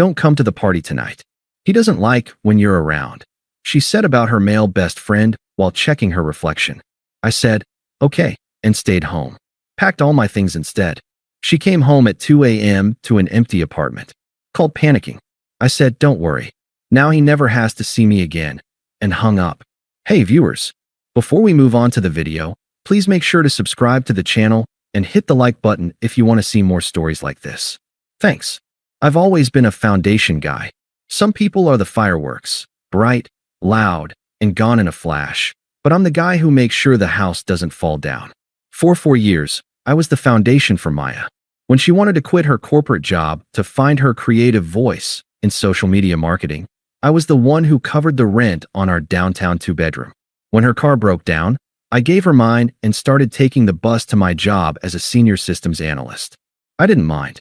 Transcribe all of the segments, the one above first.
Don't come to the party tonight. He doesn't like when you're around," she said about her male best friend while checking her reflection. I said, "Okay," and stayed home. Packed all my things instead. She came home at 2 a.m. to an empty apartment. Called panicking. I said, "Don't worry. Now he never has to see me again," and hung up. Hey viewers, before we move on to the video, please make sure to subscribe to the channel and hit the like button if you want to see more stories like this. Thanks. I've always been a foundation guy. Some people are the fireworks, bright, loud, and gone in a flash, but I'm the guy who makes sure the house doesn't fall down. For 4 years, I was the foundation for Maya. When she wanted to quit her corporate job to find her creative voice in social media marketing, I was the one who covered the rent on our downtown 2-bedroom. When her car broke down, I gave her mine and started taking the bus to my job as a senior systems analyst. I didn't mind.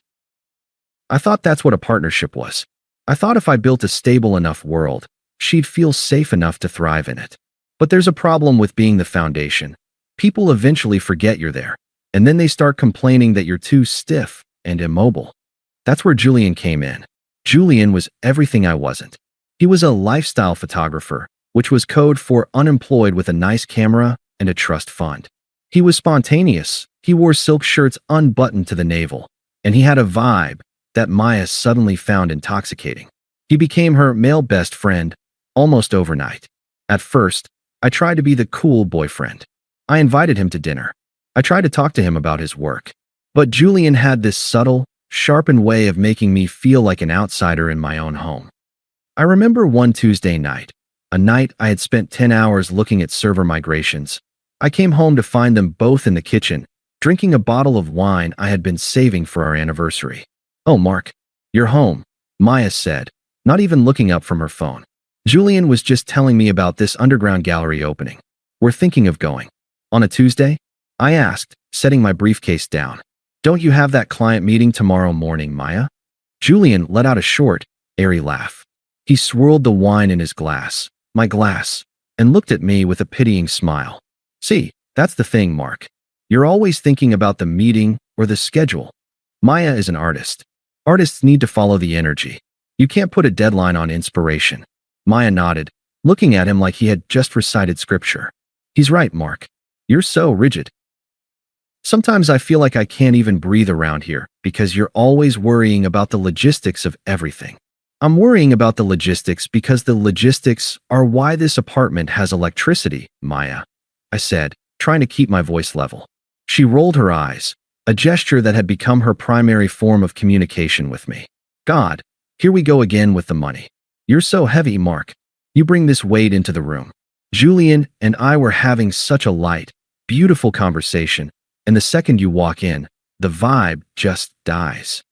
I thought that's what a partnership was. I thought if I built a stable enough world, she'd feel safe enough to thrive in it. But there's a problem with being the foundation. People eventually forget you're there, and then they start complaining that you're too stiff and immobile. That's where Julian came in. Julian was everything I wasn't. He was a lifestyle photographer, which was code for unemployed with a nice camera and a trust fund. He was spontaneous. He wore silk shirts unbuttoned to the navel, and he had a vibe that Maya suddenly found intoxicating. He became her male best friend almost overnight. At first, I tried to be the cool boyfriend. I invited him to dinner. I tried to talk to him about his work. But Julian had this subtle, sharpened way of making me feel like an outsider in my own home. I remember one Tuesday night, a night I had spent 10 hours looking at server migrations. I came home to find them both in the kitchen, drinking a bottle of wine I had been saving for our anniversary. "Oh, Mark, you're home," Maya said, not even looking up from her phone. "Julian was just telling me about this underground gallery opening. We're thinking of going." "On a Tuesday?" I asked, setting my briefcase down. "Don't you have that client meeting tomorrow morning, Maya?" Julian let out a short, airy laugh. He swirled the wine in his glass, my glass, and looked at me with a pitying smile. "See, that's the thing, Mark. You're always thinking about the meeting or the schedule. Maya is an artist. Artists need to follow the energy. You can't put a deadline on inspiration." Maya nodded, looking at him like he had just recited scripture. "He's right, Mark. You're so rigid. Sometimes I feel like I can't even breathe around here because you're always worrying about the logistics of everything." "I'm worrying about the logistics because the logistics are why this apartment has electricity, Maya," I said, trying to keep my voice level. She rolled her eyes, a gesture that had become her primary form of communication with me. "God, here we go again with the money. You're so heavy, Mark. You bring this weight into the room." Julian and I were having such a light, beautiful conversation, and the second you walk in, the vibe just dies.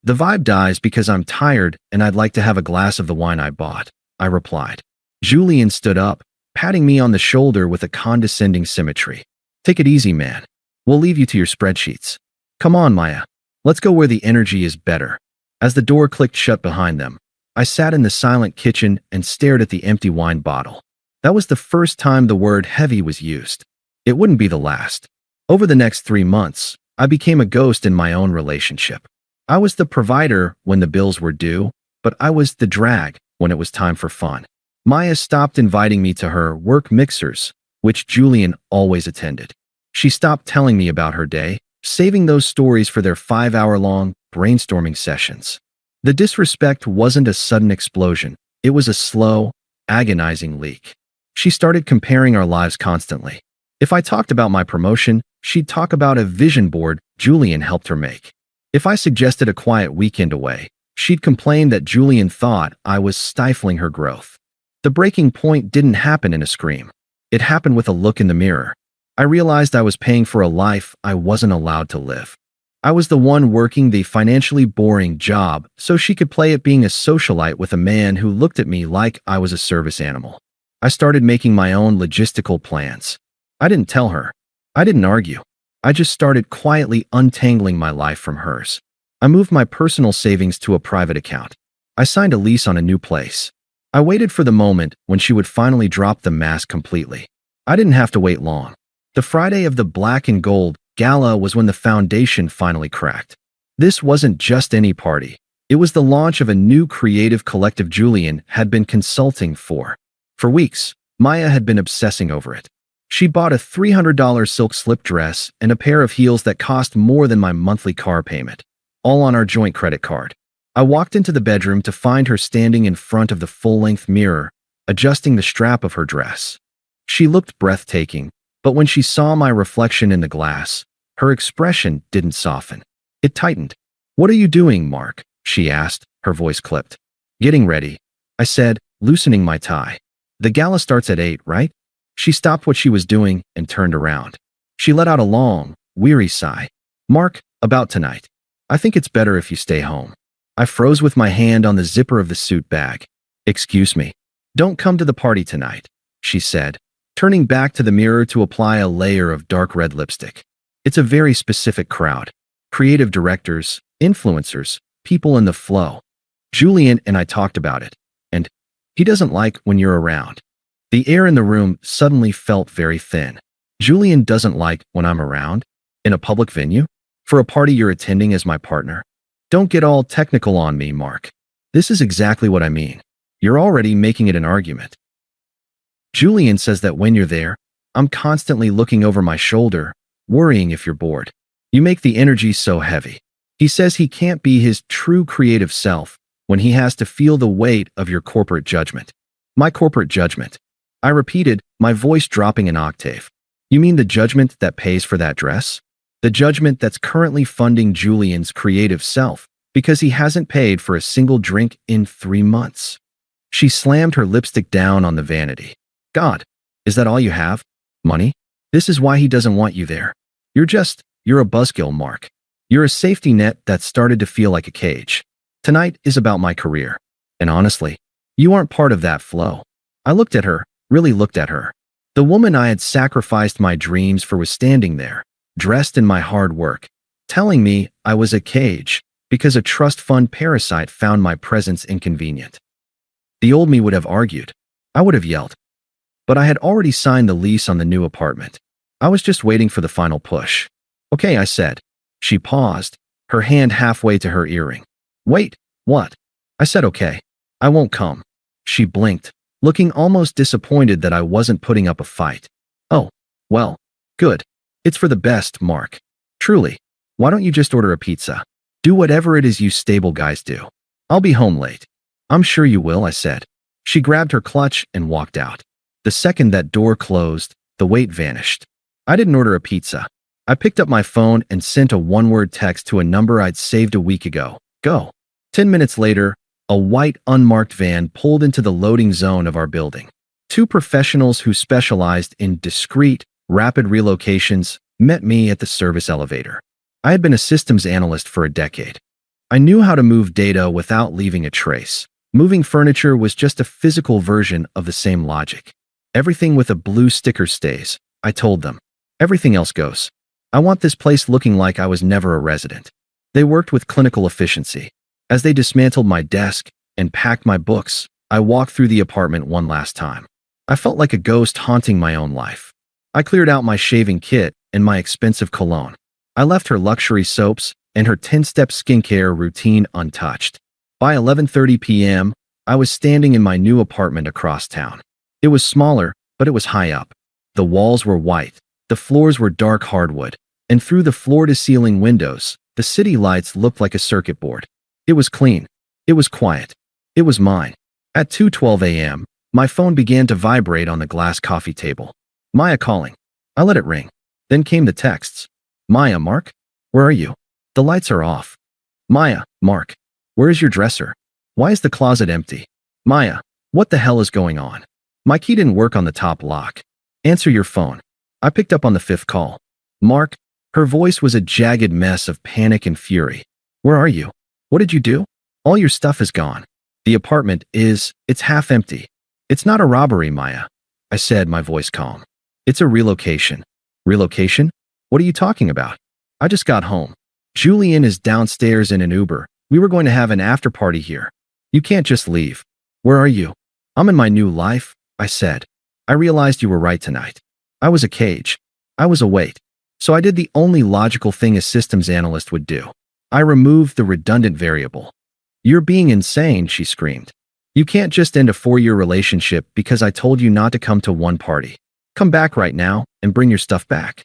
"The vibe dies because I'm tired and I'd like to have a glass of the wine I bought," I replied. Julian stood up, patting me on the shoulder with a condescending symmetry. "Take it easy, man. We'll leave you to your spreadsheets. Come on, Maya. Let's go where the energy is better." As the door clicked shut behind them, I sat in the silent kitchen and stared at the empty wine bottle. That was the first time the word heavy was used. It wouldn't be the last. Over the next 3 months, I became a ghost in my own relationship. I was the provider when the bills were due, but I was the drag when it was time for fun. Maya stopped inviting me to her work mixers, which Julian always attended. She stopped telling me about her day, saving those stories for their 5-hour-long brainstorming sessions. The disrespect wasn't a sudden explosion. It was a slow, agonizing leak. She started comparing our lives constantly. If I talked about my promotion, she'd talk about a vision board Julian helped her make. If I suggested a quiet weekend away, she'd complain that Julian thought I was stifling her growth. The breaking point didn't happen in a scream. It happened with a look in the mirror. I realized I was paying for a life I wasn't allowed to live. I was the one working the financially boring job so she could play at being a socialite with a man who looked at me like I was a service animal. I started making my own logistical plans. I didn't tell her. I didn't argue. I just started quietly untangling my life from hers. I moved my personal savings to a private account. I signed a lease on a new place. I waited for the moment when she would finally drop the mask completely. I didn't have to wait long. The Friday of the Black and Gold Gala was when the foundation finally cracked. This wasn't just any party. It was the launch of a new creative collective Julian had been consulting for. For weeks, Maya had been obsessing over it. She bought a $300 silk slip dress and a pair of heels that cost more than my monthly car payment, all on our joint credit card. I walked into the bedroom to find her standing in front of the full-length mirror, adjusting the strap of her dress. She looked breathtaking, but when she saw my reflection in the glass, her expression didn't soften. It tightened. "What are you doing, Mark?" she asked, her voice clipped. "Getting ready," I said, loosening my tie. "The gala starts at 8, right?" She stopped what she was doing and turned around. She let out a long, weary sigh. "Mark, about tonight. I think it's better if you stay home." I froze with my hand on the zipper of the suit bag. "Excuse me. Don't come to the party tonight," she said, turning back to the mirror to apply a layer of dark red lipstick. "It's a very specific crowd. Creative directors, influencers, people in the flow. Julian and I talked about it, and he doesn't like when you're around." The air in the room suddenly felt very thin. Julian doesn't like when I'm around? In a public venue? For a party you're attending as my partner? Don't get all technical on me, Mark. This is exactly what I mean. You're already making it an argument. Julian says that when you're there, I'm constantly looking over my shoulder, worrying if you're bored. You make the energy so heavy. He says he can't be his true creative self when he has to feel the weight of your corporate judgment. My corporate judgment. I repeated, my voice dropping an octave. You mean the judgment that pays for that dress? The judgment that's currently funding Julian's creative self because he hasn't paid for a single drink in 3 months. She slammed her lipstick down on the vanity. God, is that all you have? Money? This is why he doesn't want you there. You're a buzzkill, Mark. You're a safety net that started to feel like a cage. Tonight is about my career. And honestly, you aren't part of that flow. I looked at her, really looked at her. The woman I had sacrificed my dreams for was standing there, dressed in my hard work, telling me I was a cage because a trust fund parasite found my presence inconvenient. The old me would have argued. I would have yelled. But I had already signed the lease on the new apartment. I was just waiting for the final push. "Okay," I said. She paused, her hand halfway to her earring. "Wait, what?" I said, "Okay. I won't come." She blinked, looking almost disappointed that I wasn't putting up a fight. "Oh, well, good. It's for the best, Mark. Truly. Why don't you just order a pizza? Do whatever it is you stable guys do. I'll be home late." "I'm sure you will," I said. She grabbed her clutch and walked out. The second that door closed, the weight vanished. I didn't order a pizza. I picked up my phone and sent a one-word text to a number I'd saved a week ago. Go. 10 minutes later, a white, unmarked van pulled into the loading zone of our building. 2 professionals who specialized in discreet, rapid relocations met me at the service elevator. I had been a systems analyst for a decade. I knew how to move data without leaving a trace. Moving furniture was just a physical version of the same logic. Everything with a blue sticker stays, I told them. Everything else goes. I want this place looking like I was never a resident. They worked with clinical efficiency. As they dismantled my desk and packed my books, I walked through the apartment one last time. I felt like a ghost haunting my own life. I cleared out my shaving kit and my expensive cologne. I left her luxury soaps and her 10-step skincare routine untouched. By 11:30 p.m., I was standing in my new apartment across town. It was smaller, but it was high up. The walls were white, the floors were dark hardwood, and through the floor-to-ceiling windows, the city lights looked like a circuit board. It was clean. It was quiet. It was mine. At 2:12 a.m., my phone began to vibrate on the glass coffee table. Maya calling. I let it ring. Then came the texts. Maya, Mark? Where are you? The lights are off. Maya, Mark. Where is your dresser? Why is the closet empty? Maya, what the hell is going on? My key didn't work on the top lock. Answer your phone. I picked up on the 5th call. Mark, her voice was a jagged mess of panic and fury. Where are you? What did you do? All your stuff is gone. The apartment it's half empty. It's not a robbery, Maya. I said, my voice calm. It's a relocation. Relocation? What are you talking about? I just got home. Julian is downstairs in an Uber. We were going to have an after party here. You can't just leave. Where are you? I'm in my new life, I said. I realized you were right tonight. I was a cage. I was a weight. So I did the only logical thing a systems analyst would do. I removed the redundant variable. You're being insane, she screamed. You can't just end a 4-year relationship because I told you not to come to one party. Come back right now and bring your stuff back.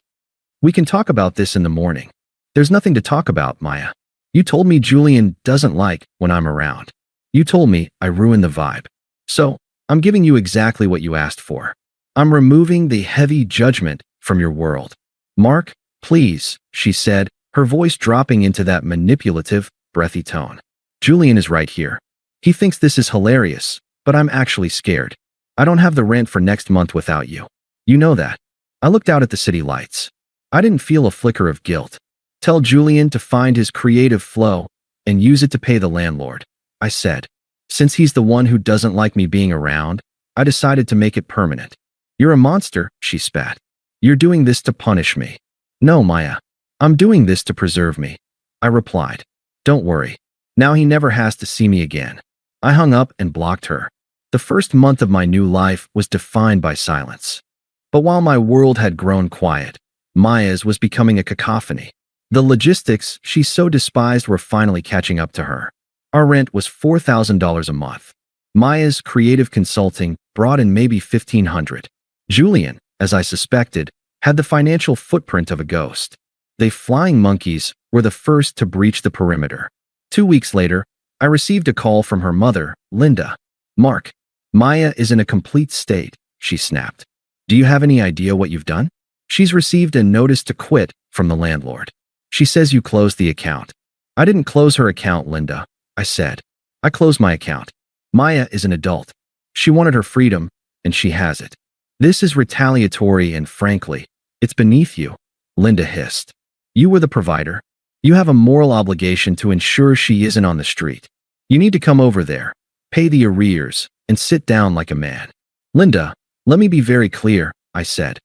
We can talk about this in the morning. There's nothing to talk about, Maya. You told me Julian doesn't like when I'm around. You told me I ruined the vibe. So, I'm giving you exactly what you asked for. I'm removing the heavy judgment from your world. Mark, please, she said, her voice dropping into that manipulative, breathy tone. Julian is right here. He thinks this is hilarious, but I'm actually scared. I don't have the rent for next month without you. You know that. I looked out at the city lights. I didn't feel a flicker of guilt. Tell Julian to find his creative flow and use it to pay the landlord, I said. Since he's the one who doesn't like me being around, I decided to make it permanent. You're a monster, she spat. You're doing this to punish me. No, Maya. I'm doing this to preserve me, I replied. Don't worry. Now he never has to see me again. I hung up and blocked her. The first month of my new life was defined by silence. But while my world had grown quiet, Maya's was becoming a cacophony. The logistics she so despised were finally catching up to her. Our rent was $4,000 a month. Maya's creative consulting brought in maybe $1,500. Julian, as I suspected, had the financial footprint of a ghost. They flying monkeys were the first to breach the perimeter. 2 weeks later, I received a call from her mother, Linda. Mark, Maya is in a complete state, she snapped. Do you have any idea what you've done? She's received a notice to quit from the landlord. She says you closed the account. I didn't close her account, Linda, I said. I closed my account. Maya is an adult. She wanted her freedom, and she has it. This is retaliatory and frankly, it's beneath you, Linda hissed. You were the provider. You have a moral obligation to ensure she isn't on the street. You need to come over there, pay the arrears, and sit down like a man. Linda, let me be very clear, I said.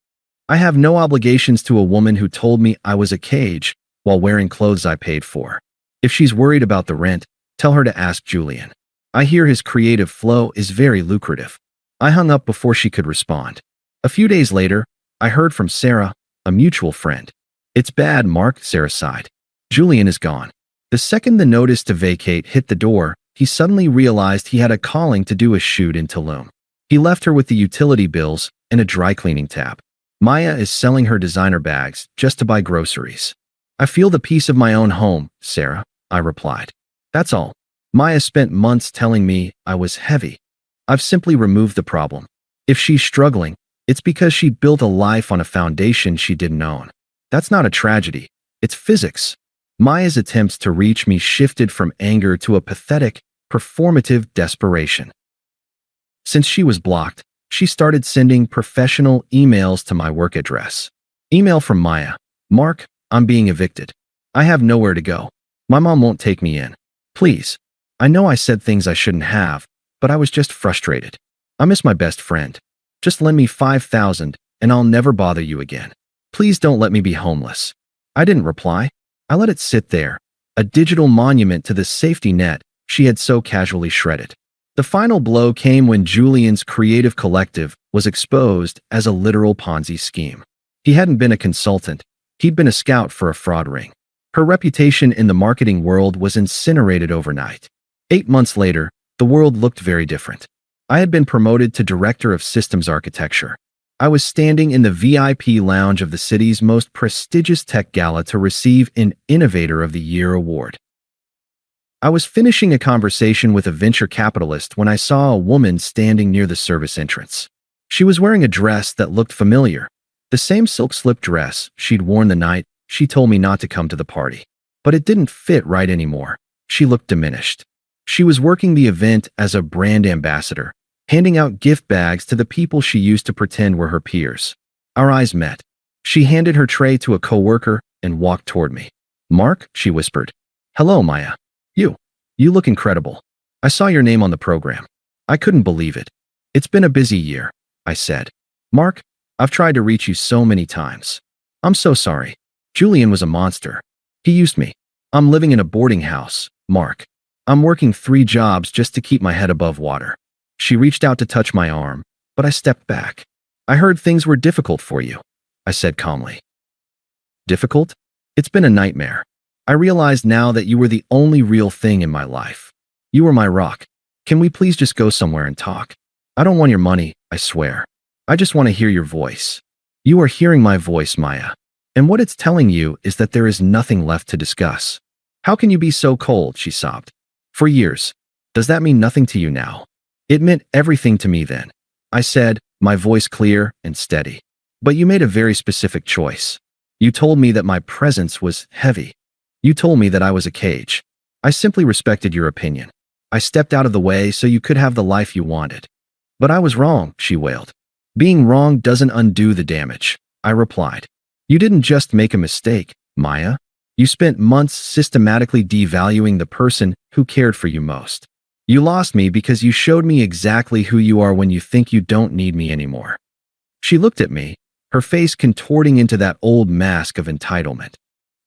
I have no obligations to a woman who told me I was a cage while wearing clothes I paid for. If she's worried about the rent, tell her to ask Julian. I hear his creative flow is very lucrative. I hung up before she could respond. A few days later, I heard from Sarah, a mutual friend. It's bad, Mark, Sarah sighed. Julian is gone. The second the notice to vacate hit the door, he suddenly realized he had a calling to do a shoot in Tulum. He left her with the utility bills and a dry cleaning tab. Maya is selling her designer bags just to buy groceries. I feel the peace of my own home, Sarah, I replied. That's all. Maya spent months telling me I was heavy. I've simply removed the problem. If she's struggling, it's because she built a life on a foundation she didn't own. That's not a tragedy. It's physics. Maya's attempts to reach me shifted from anger to a pathetic, performative desperation. Since she was blocked, she started sending professional emails to my work address. Email from Maya. Mark, I'm being evicted. I have nowhere to go. My mom won't take me in. Please. I know I said things I shouldn't have, but I was just frustrated. I miss my best friend. Just lend me $5,000 and I'll never bother you again. Please don't let me be homeless. I didn't reply. I let it sit there, a digital monument to the safety net she had so casually shredded. The final blow came when Julian's creative collective was exposed as a literal Ponzi scheme. He hadn't been a consultant. He'd been a scout for a fraud ring. Her reputation in the marketing world was incinerated overnight. 8 months later, the world looked very different. I had been promoted to Director of Systems Architecture. I was standing in the VIP lounge of the city's most prestigious tech gala to receive an Innovator of the Year award. I was finishing a conversation with a venture capitalist when I saw a woman standing near the service entrance. She was wearing a dress that looked familiar, the same silk slip dress she'd worn the night she told me not to come to the party. But it didn't fit right anymore. She looked diminished. She was working the event as a brand ambassador, handing out gift bags to the people she used to pretend were her peers. Our eyes met. She handed her tray to a coworker and walked toward me. Mark, she whispered. Hello, Maya. You look incredible. I saw your name on the program. I couldn't believe it. It's been a busy year, I said. Mark, I've tried to reach you so many times. I'm so sorry. Julian was a monster. He used me. I'm living in a boarding house, Mark. I'm working 3 jobs just to keep my head above water. She reached out to touch my arm, but I stepped back. I heard things were difficult for you, I said calmly. Difficult? It's been a nightmare. I realized now that you were the only real thing in my life. You were my rock. Can we please just go somewhere and talk? I don't want your money, I swear. I just want to hear your voice. You are hearing my voice, Maya. And what it's telling you is that there is nothing left to discuss. How can you be so cold? She sobbed. For years. Does that mean nothing to you now? It meant everything to me then. I said, my voice clear and steady. But you made a very specific choice. You told me that my presence was heavy. You told me that I was a cage. I simply respected your opinion. I stepped out of the way so you could have the life you wanted. But I was wrong, she wailed. Being wrong doesn't undo the damage, I replied. You didn't just make a mistake, Maya. You spent months systematically devaluing the person who cared for you most. You lost me because you showed me exactly who you are when you think you don't need me anymore. She looked at me, her face contorting into that old mask of entitlement.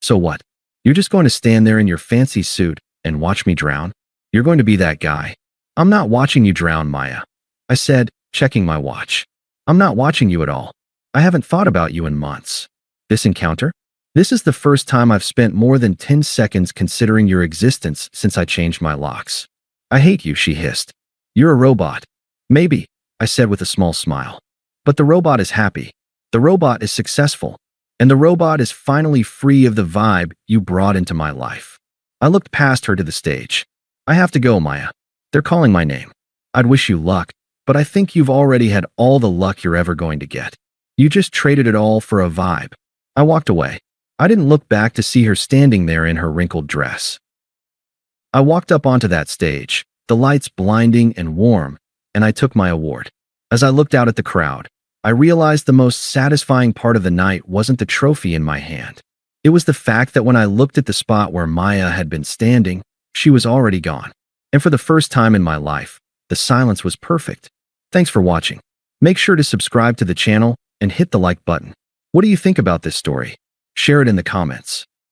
So what? You're just going to stand there in your fancy suit and watch me drown? You're going to be that guy. I'm not watching you drown, Maya. I said, checking my watch. I'm not watching you at all. I haven't thought about you in months. This encounter? This is the first time I've spent more than 10 seconds considering your existence since I changed my locks. I hate you, she hissed. You're a robot. Maybe, I said with a small smile. But the robot is happy. The robot is successful. And the robot is finally free of the vibe you brought into my life. I looked past her to the stage. I have to go, Maya. They're calling my name. I'd wish you luck, but I think you've already had all the luck you're ever going to get. You just traded it all for a vibe. I walked away. I didn't look back to see her standing there in her wrinkled dress. I walked up onto that stage, the lights blinding and warm, and I took my award. As I looked out at the crowd, I realized the most satisfying part of the night wasn't the trophy in my hand. It was the fact that when I looked at the spot where Maya had been standing, she was already gone. And for the first time in my life, the silence was perfect. Thanks for watching. Make sure to subscribe to the channel and hit the like button. What do you think about this story? Share it in the comments.